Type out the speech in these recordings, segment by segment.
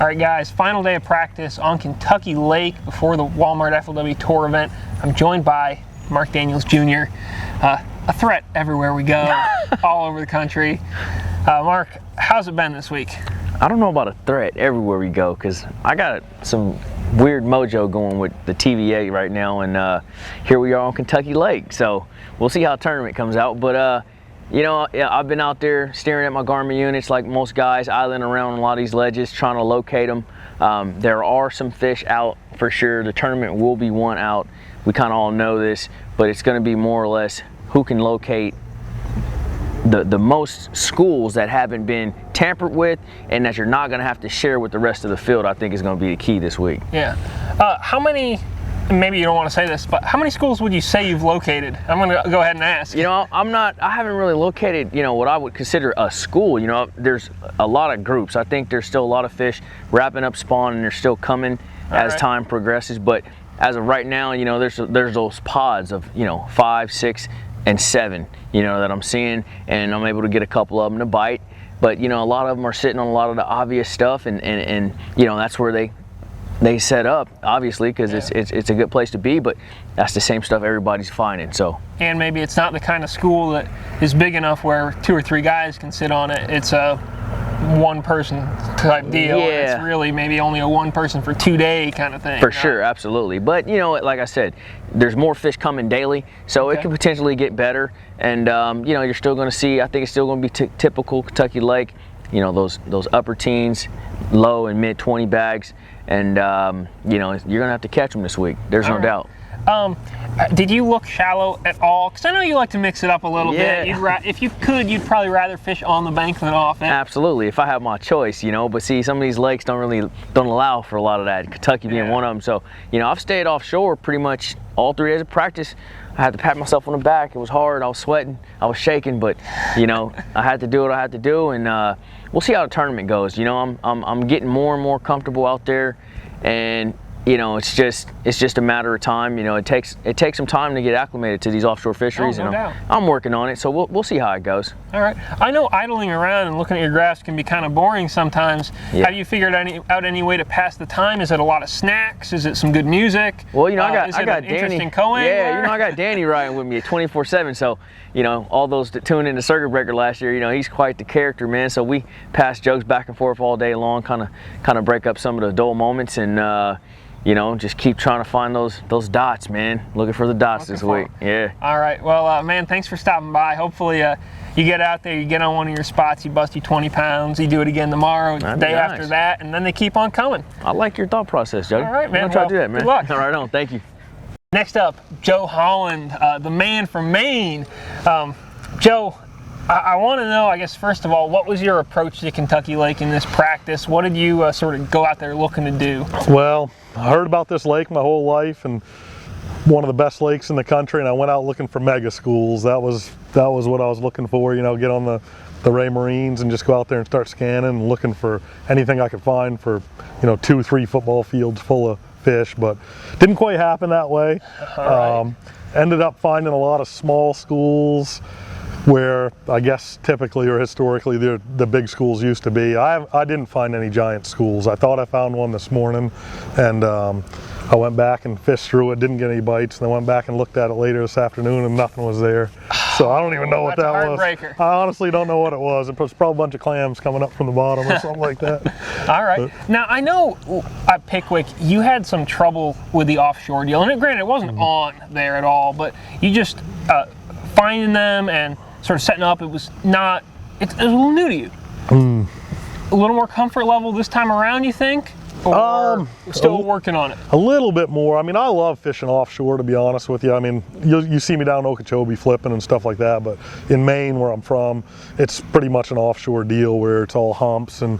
All right, guys, final day of practice on Kentucky Lake before the Walmart FLW Tour event. I'm joined by Mark Daniels Jr., a threat everywhere we go, all over the country. Mark, how's it been this week? I don't know about a threat everywhere we go, because I got some weird mojo going with the TVA right now, and here we are on Kentucky Lake. So we'll see how the tournament comes out. But you know, I've been out there staring at my Garmin units like most guys, idling around on a lot of these ledges, trying to locate them. There are some fish out for sure. The tournament will be one out. We kind of all know this, but it's going to be more or less who can locate the most schools that haven't been tampered with and that you're not going to have to share with the rest of the field. I think is going to be the key this week. Yeah. How many, maybe you don't want to say this, but how many schools would you say you've located? I'm going to go ahead and ask. You know, I haven't really located, you know, what I would consider a school. You know, there's a lot of groups. I think there's still a lot of fish wrapping up spawn, and they're still coming as time progresses. But as of right now, you know, there's those pods of, you know, 5, 6, and 7, you know, that I'm seeing, and I'm able to get a couple of them to bite. But, you know, a lot of them are sitting on a lot of the obvious stuff, and you know, that's where they set up, obviously, because it's a good place to be, but that's the same stuff everybody's finding. So, and maybe it's not the kind of school that is big enough where 2 or 3 guys can sit on it. It's a one person type deal. Yeah. And it's really maybe only a one person for 2 day kind of thing. For sure, absolutely. But you know, like I said, there's more fish coming daily, so it could potentially get better. And you know, you're still going to see, I think it's still going to be typical Kentucky Lake. You know, those upper teens, low and mid 20 bags, and you know, you're going to have to catch them this week. There's no doubt. Did you look shallow at all? Because I know you like to mix it up a little bit. If you could, you'd probably rather fish on the bank than off it. Absolutely, if I have my choice, you know. But see, some of these lakes don't allow for a lot of that. Kentucky being one of them. So, you know, I've stayed offshore pretty much all 3 days of practice. I had to pat myself on the back. It was hard. I was sweating. I was shaking. But you know, I had to do what I had to do, and we'll see how the tournament goes. You know, I'm getting more and more comfortable out there, and you know, it's just a matter of time. You know, it takes some time to get acclimated to these offshore fisheries, and I'm working on it. So we'll see how it goes. All right. I know idling around and looking at your graphs can be kind of boring sometimes. Yeah. Have you figured out any way to pass the time? Is it a lot of snacks? Is it some good music? Well, you know, I got Danny. Interesting co-angler? Yeah, you know, I got Danny riding with me at 24/7. So, you know, all those that tuned into Circuit Breaker last year, you know, he's quite the character, man. So we pass jokes back and forth all day long, kind of break up some of the dull moments, and you know, just keep trying to find those dots, man. Looking for the dots this week. Yeah. All right. Well, man, thanks for stopping by. Hopefully, you get out there, you get on one of your spots, you bust you 20 pounds, you do it again tomorrow, the day after that, and then they keep on coming. I like your thought process, Jody. All right, man. I'm gonna try to do that, man. Good luck. All right, on. Thank you. Next up, Joe Holland, the man from Maine. Joe, I want to know, I guess, first of all, what was your approach to Kentucky Lake in this practice? What did you sort of go out there looking to do? Well, I heard about this lake my whole life, and one of the best lakes in the country, and I went out looking for mega schools. That was what I was looking for, you know, get on the Ray Marines and just go out there and start scanning and looking for anything I could find for, you know, 2 or 3 football fields full of fish, but didn't quite happen that way. Ended up finding a lot of small schools where I guess typically or historically the big schools used to be. I didn't find any giant schools. I thought I found one this morning, and I went back and fished through it, didn't get any bites, and I went back and looked at it later this afternoon and nothing was there. So I don't even know what that was. I honestly don't know what it was. It was probably a bunch of clams coming up from the bottom or something like that. All right. Now I know at Pickwick you had some trouble with the offshore deal, and granted it wasn't on there at all, but you just finding them and sort of setting up, it was a little new to you. A little more comfort level this time around, you think? Or still working on it? A little bit more. I mean, I love fishing offshore, to be honest with you. I mean, you see me down in Okeechobee flipping and stuff like that, but in Maine, where I'm from, it's pretty much an offshore deal where it's all humps and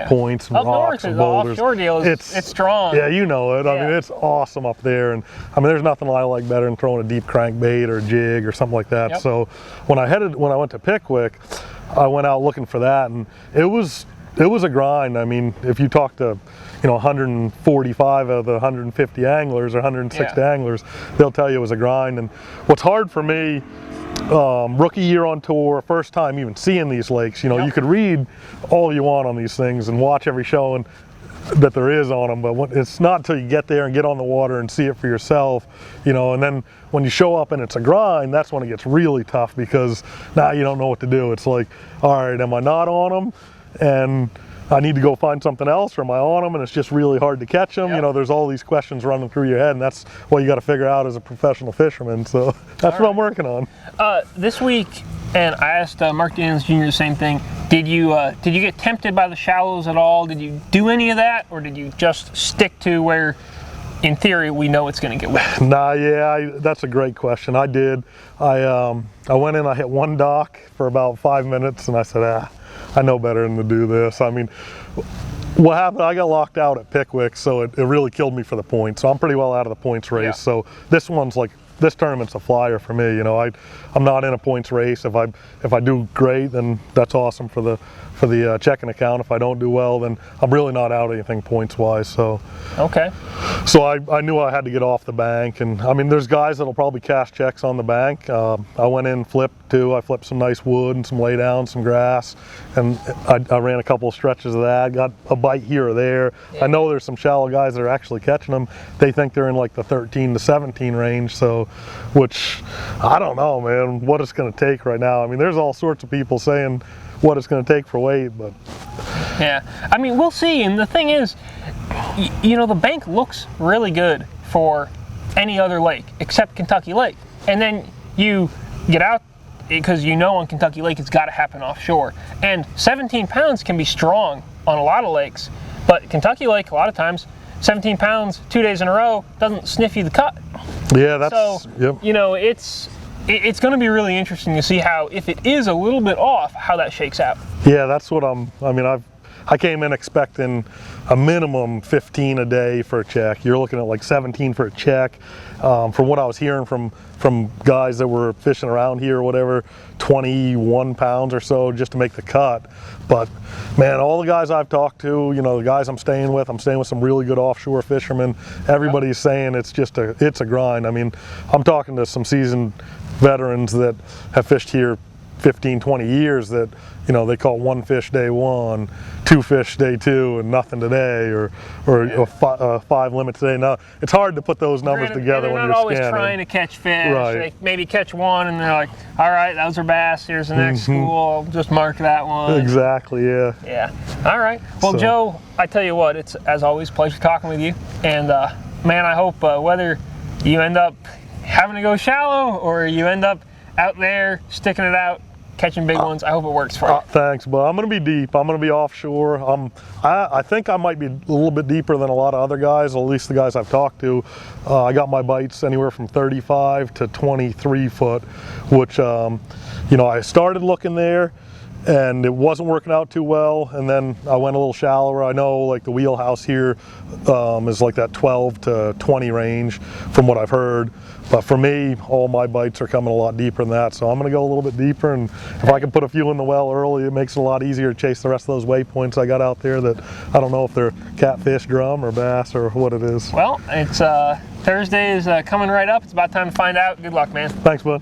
points and rocks and boulders. The offshore deal is it's strong. Yeah, you know it. I mean, it's awesome up there, and I mean, there's nothing I like better than throwing a deep crankbait or a jig or something like that. So when I went to Pickwick, I went out looking for that, and it was a grind. I mean, if you talk to, you know, 145 of the 150 anglers or 160 anglers, they'll tell you it was a grind. And what's hard for me, rookie year on tour, first time even seeing these lakes, you know, you could read all you want on these things and watch every show, and that there is on them, but it's not until you get there and get on the water and see it for yourself, you know. And then when you show up and it's a grind, that's when it gets really tough, because now you don't know what to do. It's like, all right, am I not on them and I need to go find something else, or am I on them and it's just really hard to catch them? Yep. You know, there's all these questions running through your head, and that's what you got to figure out as a professional fisherman. So that's what I'm working on. This week, and I asked Mark Daniels Jr. the same thing. Did you get tempted by the shallows at all? Did you do any of that, or did you just stick to where, in theory, we know it's going to get wet? Nah, yeah, that's a great question. I did. I went in, I hit one dock for about 5 minutes, and I said, I know better than to do this. I mean, what happened, I got locked out at Pickwick, so it really killed me for the points. So I'm pretty well out of the points race. Yeah. So this tournament's a flyer for me. You know, I'm not in a points race. If I do great, then that's awesome for the checking account. If I don't do well, then I'm really not out anything points wise. So okay. So I knew I had to get off the bank, and I mean, there's guys that'll probably cash checks on the bank. I went in, flipped too. I flipped some nice wood and some laydown, some grass, and I ran a couple of stretches of that. Got a bite here or there. Yeah. I know there's some shallow guys that are actually catching them. They think they're in like the 13 to 17 range. So, which I don't know, man, what it's going to take right now. I mean, there's all sorts of people saying what it's going to take for weight, but yeah, I mean, we'll see. And the thing is, you know, the bank looks really good for any other lake except Kentucky Lake, and then you get out, because you know on Kentucky Lake it's got to happen offshore, and 17 pounds can be strong on a lot of lakes, but Kentucky Lake, a lot of times 17 pounds 2 days in a row doesn't sniff you the cut. Yeah, that's so. Yep. You know, it's going to be really interesting to see how, if it is a little bit off, how that shakes out. Yeah, that's what I came in expecting a minimum 15 a day for a check. You're looking at like 17 for a check. From what I was hearing from guys that were fishing around here or whatever, 21 pounds or so just to make the cut. But man, all the guys I've talked to, you know, the guys I'm staying with some really good offshore fishermen. Everybody's saying it's a grind. I mean, I'm talking to some seasoned veterans that have fished here 15, 20 years that, you know, they call one fish day one, two fish day two, and nothing today, or five limits today. Now, it's hard to put those numbers together when you're scanning. They're not always trying to catch fish. Right. They maybe catch one, and they're like, all right, those are bass. Here's the next school. I'll just mark that one. Exactly, yeah. Yeah. All right. Well, so, Joe, I tell you what, it's, as always, a pleasure talking with you. And, man, I hope whether you end up having to go shallow or you end up out there sticking it out, catching big ones, I hope it works for you. Thanks, but I'm going to be deep. I'm going to be offshore. I think I might be a little bit deeper than a lot of other guys, at least the guys I've talked to. I got my bites anywhere from 35 to 23 foot, which, you know, I started looking there and it wasn't working out too well, and then I went a little shallower. I know like the wheelhouse here is like that 12 to 20 range from what I've heard. But for me, all my bites are coming a lot deeper than that, so I'm going to go a little bit deeper, and if I can put a few in the well early, it makes it a lot easier to chase the rest of those waypoints I got out there that I don't know if they're catfish, drum, or bass, or what it is. Well, it's Thursday is coming right up. It's about time to find out. Good luck, man. Thanks, bud.